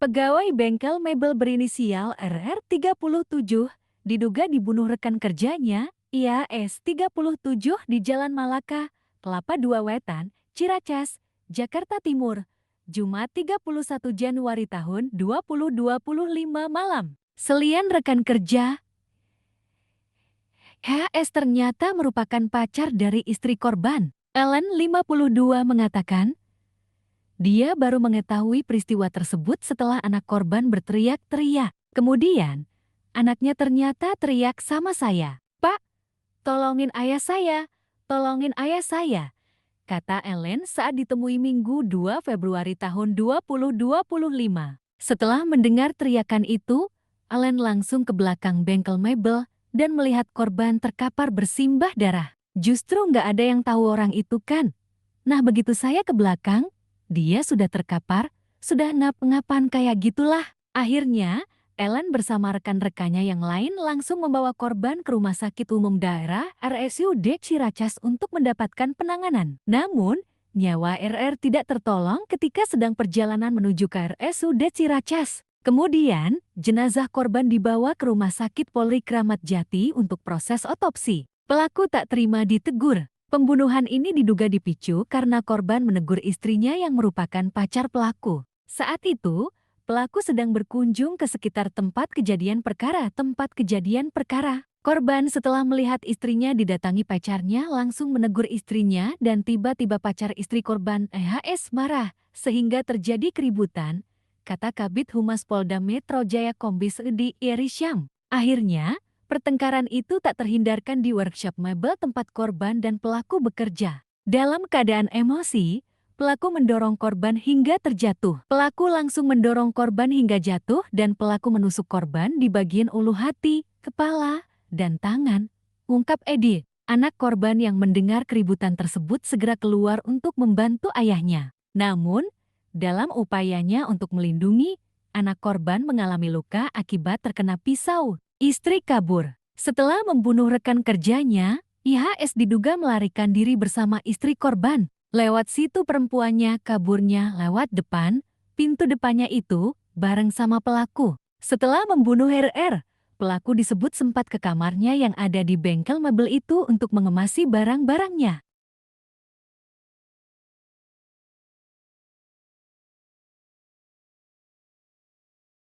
Pegawai bengkel mebel berinisial RR37 diduga dibunuh rekan kerjanya, IAS 37 di Jalan Malaka, Kelapa II Wetan, Ciracas, Jakarta Timur, Jumat 31 Januari tahun 2025 malam. Selian rekan kerja, HS ternyata merupakan pacar dari istri korban. Ellen 52 mengatakan, dia baru mengetahui peristiwa tersebut setelah anak korban berteriak-teriak. Kemudian, anaknya ternyata teriak sama saya. "Pak, tolongin ayah saya, tolongin ayah saya," kata Ellen saat ditemui Minggu 2 Februari tahun 2025. Setelah mendengar teriakan itu, Ellen langsung ke belakang bengkel mebel dan melihat korban terkapar bersimbah darah. Justru nggak ada yang tahu orang itu kan. Nah begitu saya ke belakang, dia sudah terkapar, sudah ngap-ngapan kayak gitulah. Akhirnya, Ellen bersama rekan-rekannya yang lain langsung membawa korban ke Rumah Sakit Umum Daerah RSUD Ciracas untuk mendapatkan penanganan. Namun, nyawa RR tidak tertolong ketika sedang perjalanan menuju ke RSUD Ciracas. Kemudian, jenazah korban dibawa ke Rumah Sakit Polri Kramat Jati untuk proses otopsi. Pelaku tak terima ditegur. Pembunuhan ini diduga dipicu karena korban menegur istrinya yang merupakan pacar pelaku. Saat itu, pelaku sedang berkunjung ke sekitar tempat kejadian perkara. Korban setelah melihat istrinya didatangi pacarnya langsung menegur istrinya dan tiba-tiba pacar istri korban HS marah sehingga terjadi keributan, kata Kabid Humas Polda Metro Jaya Kombes Edi Irisyam. Akhirnya, pertengkaran itu tak terhindarkan di workshop mebel tempat korban dan pelaku bekerja. Dalam keadaan emosi, pelaku mendorong korban hingga terjatuh. Pelaku langsung mendorong korban hingga jatuh dan pelaku menusuk korban di bagian ulu hati, kepala, dan tangan, ungkap Edi. Anak korban yang mendengar keributan tersebut segera keluar untuk membantu ayahnya. Namun, dalam upayanya untuk melindungi, anak korban mengalami luka akibat terkena pisau. Istri kabur. Setelah membunuh rekan kerjanya, IHS diduga melarikan diri bersama istri korban. Lewat situ perempuannya kaburnya lewat depan, pintu depannya itu, bareng sama pelaku. Setelah membunuh RR, pelaku disebut sempat ke kamarnya yang ada di bengkel mebel itu untuk mengemasi barang-barangnya.